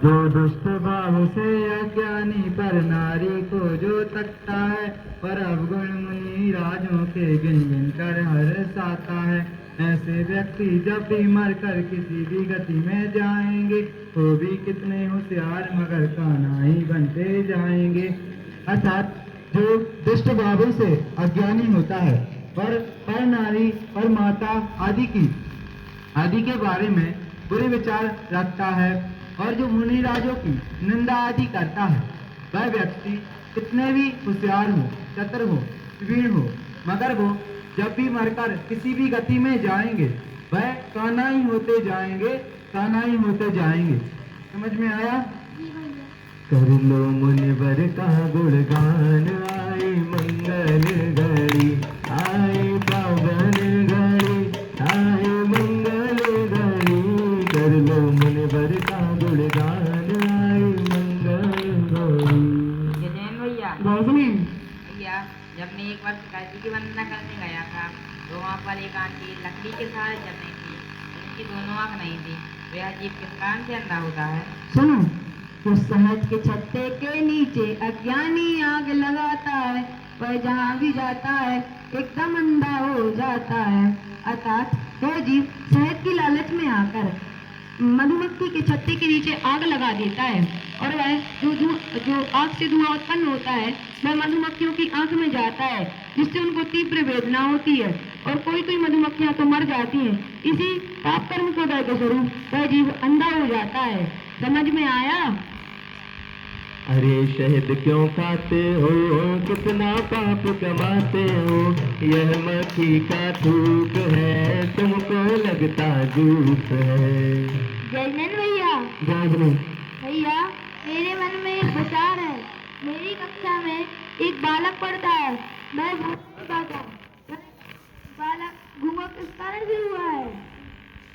जो दुष्ट भाव से अज्ञानी पर नारी को जो तकता है, पर अवगुण मुनि राजों के गिन गिन कर हर्षाता है। ऐसे व्यक्ति जब भी मरकर किसी भी गति में जाएंगे, वो भी कितने होशियार मगर कानाई बनते जाएंगे। अर्थात जो दुष्ट भावों से अज्ञानी होता है, पर नारी और माता आदि के बारे में बुरे विचार रखता है, और जो मुनि राजों की निंदा आदि करता है, वह व्यक्ति कितने भी होशियार हो, चतुर हो, वीर हो, मगर वो जब भी मरकर किसी भी गति में जाएंगे, वह कानाई होते जाएंगे, कानाई होते जाएंगे। समझ में आया? कर लो मुनिवर का गुणगान, आए मंगल घड़ी, आए पावन घड़ी, आए मंगल घड़ी। कर लो मुनिवर का गुणगान, आए मंगल घड़ी। जैन भैया भैया, जब मैं एक बार शिकायत की वंदना करने गया था, तो वहाँ पर एक आंटी लकड़ी के सहारे चल रही थी। उनकी दोनों आँख नहीं थी। वह जीव किस कारण से अंधा होता है? सुनो, तो सहज के छत्ते के नीचे अज्ञानी आग लगाता है, वह जहाँ भी जाता है एकदम अंधा हो जाता है। अर्थात वह जीव शहद की लालच में आकर मधुमक्खी के छत्ते के नीचे आग लगा देता है, और वह जो आग से धुआं उत्पन्न होता है, वह मधुमक्खियों की आंख में जाता है, जिससे उनको तीव्र वेदना होती है, और कोई मधुमक्खियां तो मर जाती हैं। इसी पाप कर्म के दय के स्वरूप वह जीव अंधा हो जाता है। समझ में आया? अरे शहद क्यों खाते हो, कितना पाप कमाते हो, यह मक्खी का थूक है, तुमको लगता धूप है। जयनन भैया भैया, मेरे मन में एक विचार है। मेरी कक्षा में एक बालक पढ़ता है, मैं भूखा था। बालक घूंघट किस कारण से हुआ है?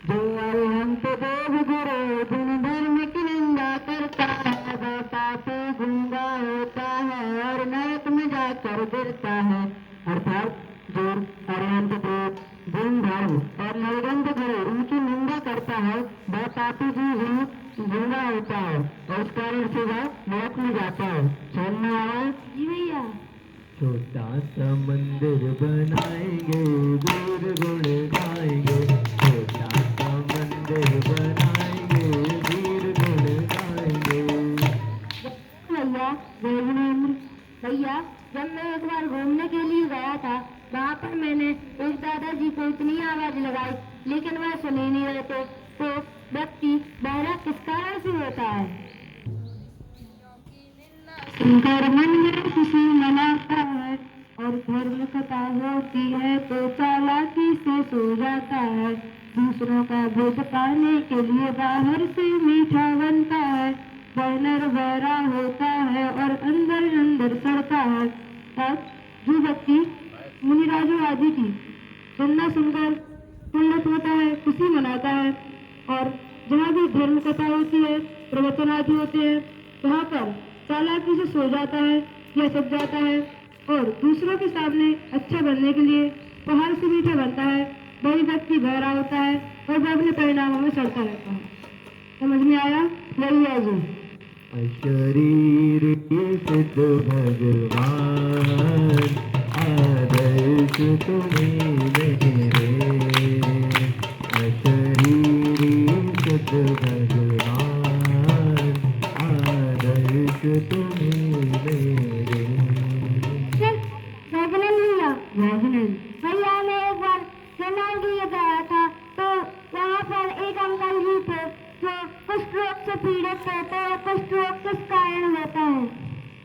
हम तो देव गुरु दिन धर्म की निंदा करता है, वह पापी गूंगा होता है और नरक में जाकर गिरता है। अर्थात जो अरहंत देव, दिन धर्म और निर्गंध गुरु उनकी निंदा करता है, वह पापी जीव ही गूंगा होता है, और उस कारण से वह नरक में जाता है। समझ में आया? जी भैया। छोटा सा मंदिर बनाएंगे, वीर गुण गाएंगे, छोटा सा मंदिर बनाएंगे, वीर गुण गाएंगे। भैया, जब मैं एक बार घूमने के लिए गया था, वहाँ पर मैंने एक दादाजी को इतनी आवाज लगाई, लेकिन वह सुन ही नहीं रहे थे। तो व्यक्ति बहरा किस कारण से होता है? सुनकर मन में खुशी मनाता है, और धर्म कथा होती है तो चालाकी से सो जाता है। दूसरों का भेद पाने के लिए बाहर से मीठा बनता है, बैनर बहरा होता है और अंदर सड़ता है। तब जो व्यक्ति मुनिराजों आदि की सुनना सुनकर पुलकित होता है, खुशी मनाता है, और जहाँ भी धर्म कथा होती है, प्रवचन आदि होते हैं, वहाँ पर चालाकी से सो जाता है या सो जाता है, और दूसरों के सामने अच्छा बनने के लिए बाहर से मीठा बनता है। वही व्यक्ति बहरा होता है और वह अपने परिणामों में सड़ता रहता है। समझ में आया? यही है जी। शरीर के सिद्ध भगवान, आदर्श तुम्हें मेरे, शरीर सिद्ध भगवान, आदर्श तुम्हें मेरे। भैया, मैं एक बार जंगल के लिए गया था, तो वहाँ पर एक अंकल जी थे जो कुष्ठ रोग से पीड़ित थे। तो कुष्ठ रोग किस कारण होता है?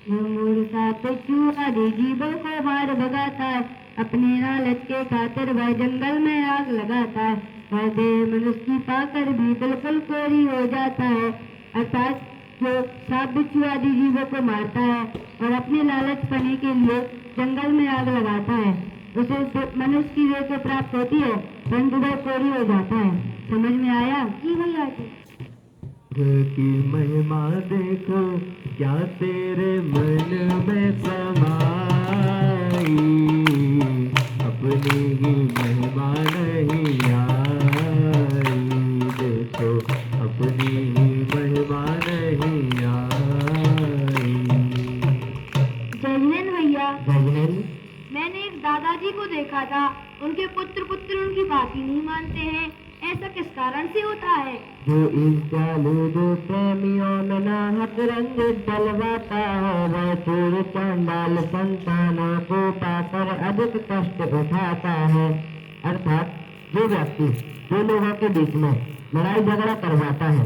मूर्खता पिच्चू आदि जीवों को मार भगाता है, अपने लालच के खातिर वह जंगल में आग लगाता है, वह देह मनुष्य की पाकर भी बिल्कुल कोरी हो जाता है। अर्थात जो सांप बिच्छू आदि जीवों को मारता है और अपने लालच पाने के लिए जंगल में आग लगाता है, उसे मनुष्य की देह को प्राप्त होती है, परंतु वह कोरी हो जाता है। समझ में आया? जी भैया। की महिमा देखो क्या तेरे मन में समाई, अपनी ही महिमा नहीं आई, देखो अपनी ही महिमा नहीं पिताजी को देखा था, उनके पुत्र उनकी बात ही नहीं मानते हैं। ऐसा किस कारण से होता है? जो ईर्ष्यालु दो प्रेमियों में नाहक रंग डलवाता है, वह चोर चांडाल संतानों को पाकर अधिक कष्ट उठाता है। अर्थात जो व्यक्ति दो लोगों के बीच में लड़ाई झगड़ा करवाता है,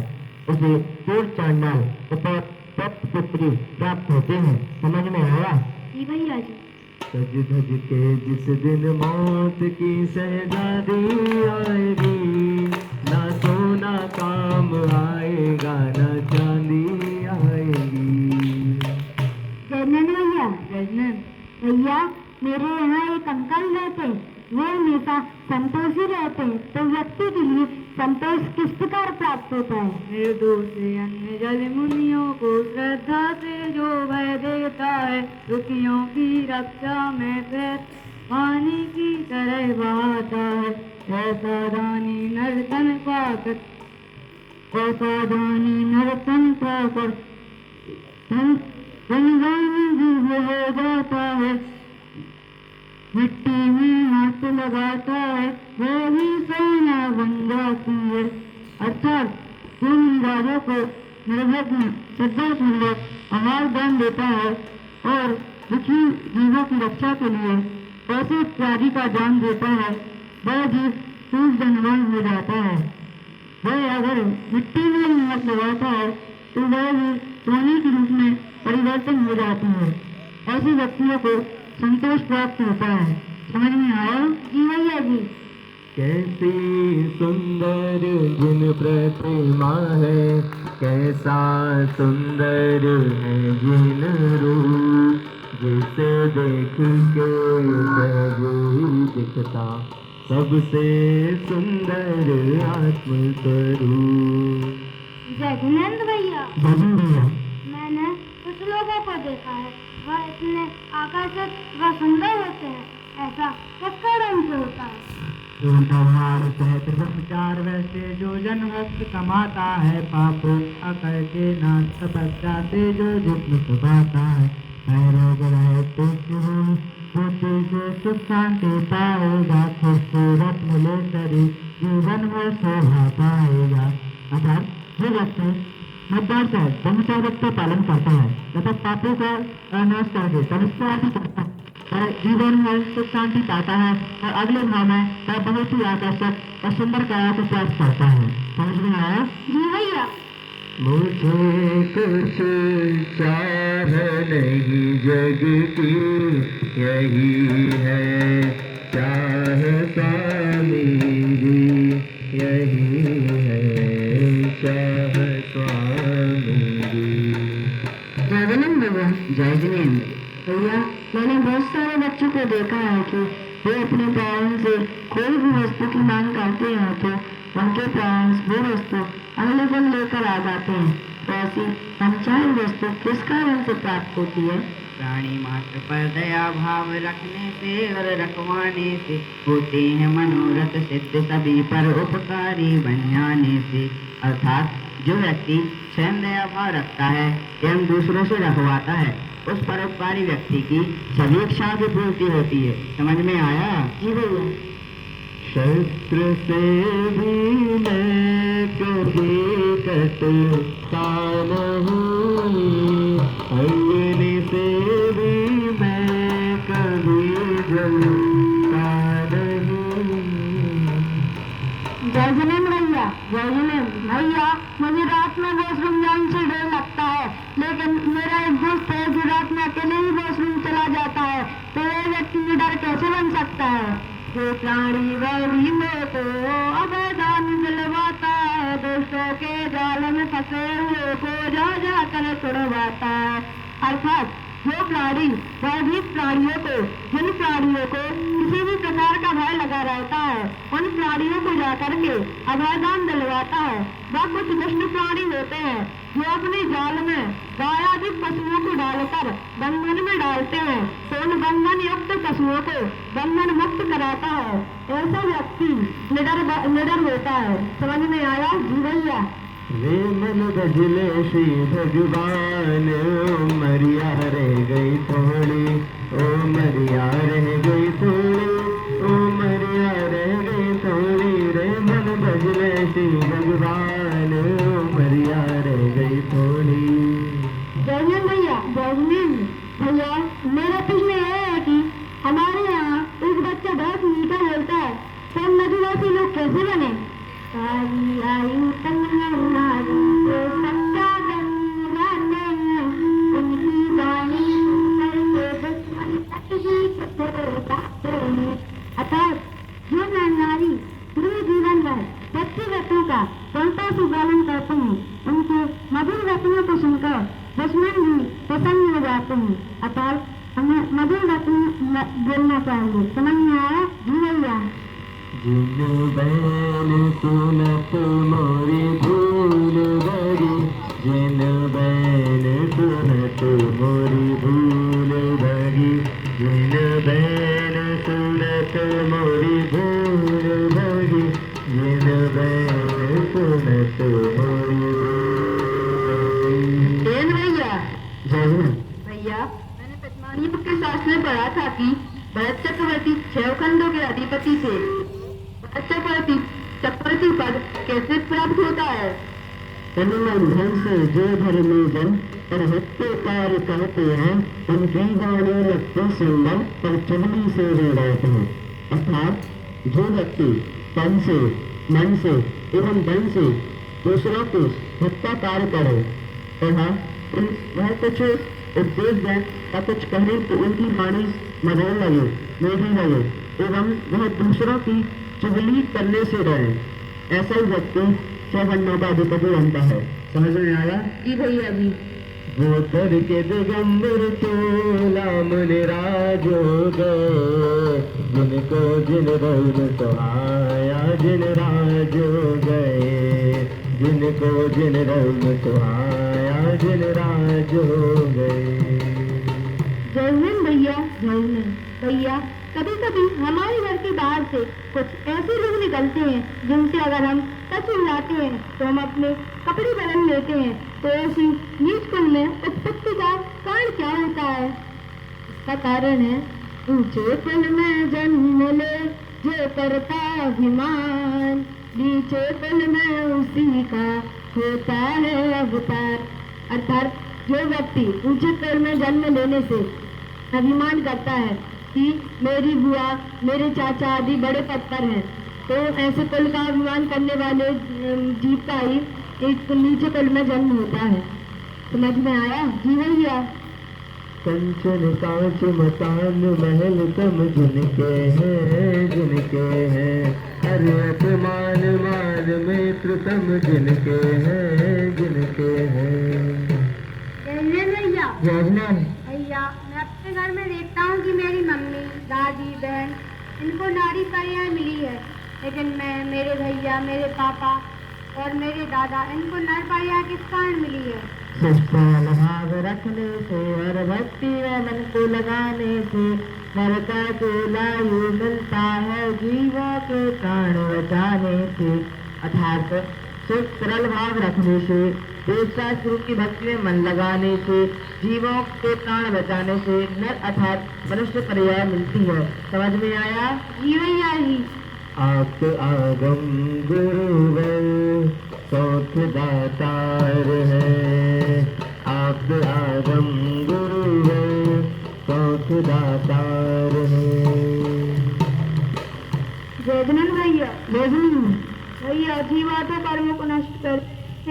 उसे चोर चांडाल तथा पुत्री प्राप्त होते हैं। समझ में आया? जी भैया जी। सज धज के जिस दिन मौत की शहजादी आएगी, ना सोना काम आएगा, ना चांदी आएगी। जजनन भैया, जजनन भैया, मेरे यहाँ एक अंकल रहते, वे हमेशा संतोषी रहते हैं। तो व्यक्ति के लिए संतोष किस प्रकार प्राप्त होता है? निर्दोष अन्य जल मुनियों को श्रद्धा से जो भय देता है, दुखियों की रक्षा में फिर पानी की तरह बहाता है। ऐसा दानी नर्तन पाकर, ऐसा दानी नर्तन पाकर हो जाता है। मिट्टी में हाथ लगाता है, वो भी सोना बन जाती है। अर्थात जो राजा को निर्भय श्रद्धापूर्वक आहार दान देता है और दुखी जीवों की रक्षा के लिए पैसे इत्यादि का दान देता है, वह जीव सूर्य धनवान हो जाता है। वह अगर मिट्टी में हाथ लगाता है तो वह भी सोने के रूप में परिवर्तन हो जाती है। ऐसे व्यक्तियों को संतोष प्राप्त होता है। समझ में आया? जी भैया जी। कैसी सुंदर जिन प्रतिमा है, कैसा सुंदर है जिन रूप, जिसे देख के ही दिखता सबसे सुंदर आत्मस्वरूप। जगनंद भैया, भैया, मैंने कुछ लोगों को देखा है, वह इतने आकर्षक व सुंदर होते हैं। ऐसा किस कारण से होता है? चार वैसे जो जन वक्त कमाता है, पाप अकर के नाथ तपस्या से जो जिस्म सुभाता है। रोग रहे होती से सुख शांति पाएगा, खूबसूरत मिले शरीर जीवन में शोभा पाएगा। अर्थात जो व्यक्ति मध्यवर्त है, ब्रह्मचर्य का पालन करता है तथा पापों का नाश करके तपस्या भी करता है, और जीवन में सुख शांति पाता है और अगले भाव में वह बहुत ही आकर्षक और सुंदर कला को प्राप्त करता है। समझ में आया? जी भैया। मुझे कुछ चाह नहीं जग की, यही है चाह स्वामी जी, यही है चाह स्वामी जी। जगनंद भैया, जय जिनेन्द्र। भैया मैंने बहुत सारे बच्चों को देखा है कि वे अपने पेरेंट्स से कोई भी वस्तु की मांग करते हैं तो उनके पेरेंट्स वो वस्तु अगले दिन लेकर आ जाते हैं। तो ऐसी अनचाही वस्तु किस कारण से प्राप्त होती है? प्राणी मात्र पर दया भाव रखने से और रखवाने से होते हैं मनोरथ सिद्ध, सभी पर उपकारी बन जाने से। अर्थात जो व्यक्ति स्वयं दया भाव रखता है एवं दूसरों से रखवाता है, उस परोपकारी व्यक्ति की सभी इच्छाओं की पूर्ति होती है। समझ में आया? जी भैया। शस्त्र से भी मैं कभी कटता नहीं, अग्नि से भी मैं कभी जलता नहीं। जय जिनेन्द्र भैया, जय जिनेन्द्र भैया, मुझे रात में वॉशरूम जाने से डर लगता है, लेकिन मेरा एक दोस्त है जो रात में अकेले ही वॉशरूम चला जाता है, तो वह व्यक्ति में डर कैसे बन सकता है? जो प्राणी वही में को अवैधान दिलवाता है, दोस्तों के जाल में फंसे हुए को जा जाकर छुड़वाता है। अर्थात जो प्राणी भयभीत प्राणियों को, जिन प्राणियों को किसी भी प्रकार का भय लगा रहता है, उन प्राणियों को जाकर के अभयदान दिलवाता है। वह कुछ दुष्ट प्राणी होते हैं जो अपने जाल में गायादि पशुओं को डालकर बंधन में डालते हैं, तो उन बंधन युक्त पशुओं को बंधन मुक्त कराता है। ऐसा व्यक्ति निडर होता है। समझ में आया? जी भैया। वे मन भजले श्री भगवान, ओ मरिया रह गई थोड़ी, ओ मरिया रह गई थोड़ी। तो मधुवासी लोग कैसे बने? सारी आयु तन्हारी को सच्चा गाने हैं, उनकी वाणी करके दुश्मन तक ही छुड़ाते हैं। अर्थात जो नर नारी पूरे जीवन भर सच्चे वचनों का संतों से पालन करते हैं, उनके मधुर वचनों को सुनकर दुश्मन भी प्रसन्न हो जाते हैं। अतः हमें मधुर वचन बोलना चाहिए। समझ में आया? जी भैया। जिन बैन सुनत मोरी भूल भरी, जिन बैन सुनत मोरी भूल भरी, जिन बैन सुनत मोरी भूल भरी, जिन बैन सुनत मोरी भैया, मैंने पद्मानी के शास्त्र में पढ़ा था कि भरत चक्रवर्ती 6 खंडों के अधिपति थे। चक्रवर्ती पद कैसे प्राप्त होता है? धन से जो धर्मी जन और हत्या कार्य करते हैं, उनकी वाणी लगते सुंदर और चुगली से जोड़ाते हैं। अर्थात जो व्यक्ति तन से, मन से एवं धन से दूसरों को हत्या कार्य करे तथा वह कुछ उपदेश दें या कुछ कहे तो उनकी वाणी मधुर लगे, मीठी लगे एवं वह दूसरों की चुगली करने से डरे, ऐसा ही व्यक्ति 6 खंडों का अधिपति बनता है। समझ में आया? जी भैया जी। वो करके दिगंबर चोला मुनि राजो गए, जिनको जिन रंग सुहाया जिन राजो गए, जिनको जिन रंग सुहाया जिन राजो गए। जय हिंद भैया, जय हिंद भैया। कभी कभी हमारे घर के बाहर से कुछ ऐसे लोग निकलते हैं जिनसे अगर हम टच मिलाते हैं तो हम अपने कपड़े बदल लेते हैं। तो ऐसी नीच कुल में उत्पत्ति का कारण क्या होता है? इसका कारण है ऊंचे कुल में जन्म ले जो करता अभिमान, नीचे कुल में उसी का होता है अवतार। अर्थात जो व्यक्ति ऊंचे कुल में जन्म लेने से अभिमान करता है कि मेरी बुआ, मेरे चाचा आदि बड़े पद पर हैं, तो ऐसे कुल का अभिमान करने वाले जीव का ही एक नीचे कुल में जन्म होता है। समझ में आया? जी भैया। कंचन कांच मकान महल कम जिनके हैं, जिनके हैं हर अपमान मान मित्र कम जिनके हैं, जिनके हैं। भैया, मैं अपने घर में देखता हूँ कि मेरी मम्मी, दादी, बहन इनको नारी कन्या मिली है, लेकिन मैं, मेरे भैया, मेरे पापा और मेरे दादा इनको नर कन्या किस कारण मिली है? भाव रखने से और भक्ति में मन को लगाने से नर का लायु मिलता है, जीवों के प्राण बचाने से। अर्थात सिर्फ सरल भाव रखने से, देवशास्त्रों की भक्ति में मन लगाने से, जीवों के प्राण बचाने से नर अर्थात मनुष्य पर्याय मिलती है। समझ में आया? जी भैया जी। आप आगम गुरुवर सौख दातार है, आप आगम गुरुवर सौख दातार है। जयधनन भैया, भैया जीवा तो कर्मों को नष्ट कर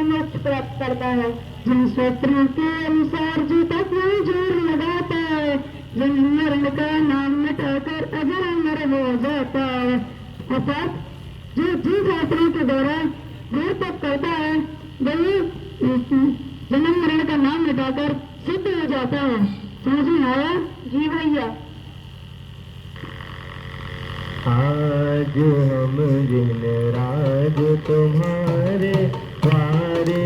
मोक्ष प्राप्त करता है। जिन सूत्रों के अनुसार जो तत्व जोर लगाता है, जिन मरण का नाम मिटाकर अजर अमर हो जाता है। अर्थात जो जिन शास्त्रों के द्वारा जोर तप करता है वही जन्म मरण का नाम मिटाकर सिद्ध हो जाता है। समझ में आया? जी भैया। आज हम जिन राज तुम्हारे द्वारे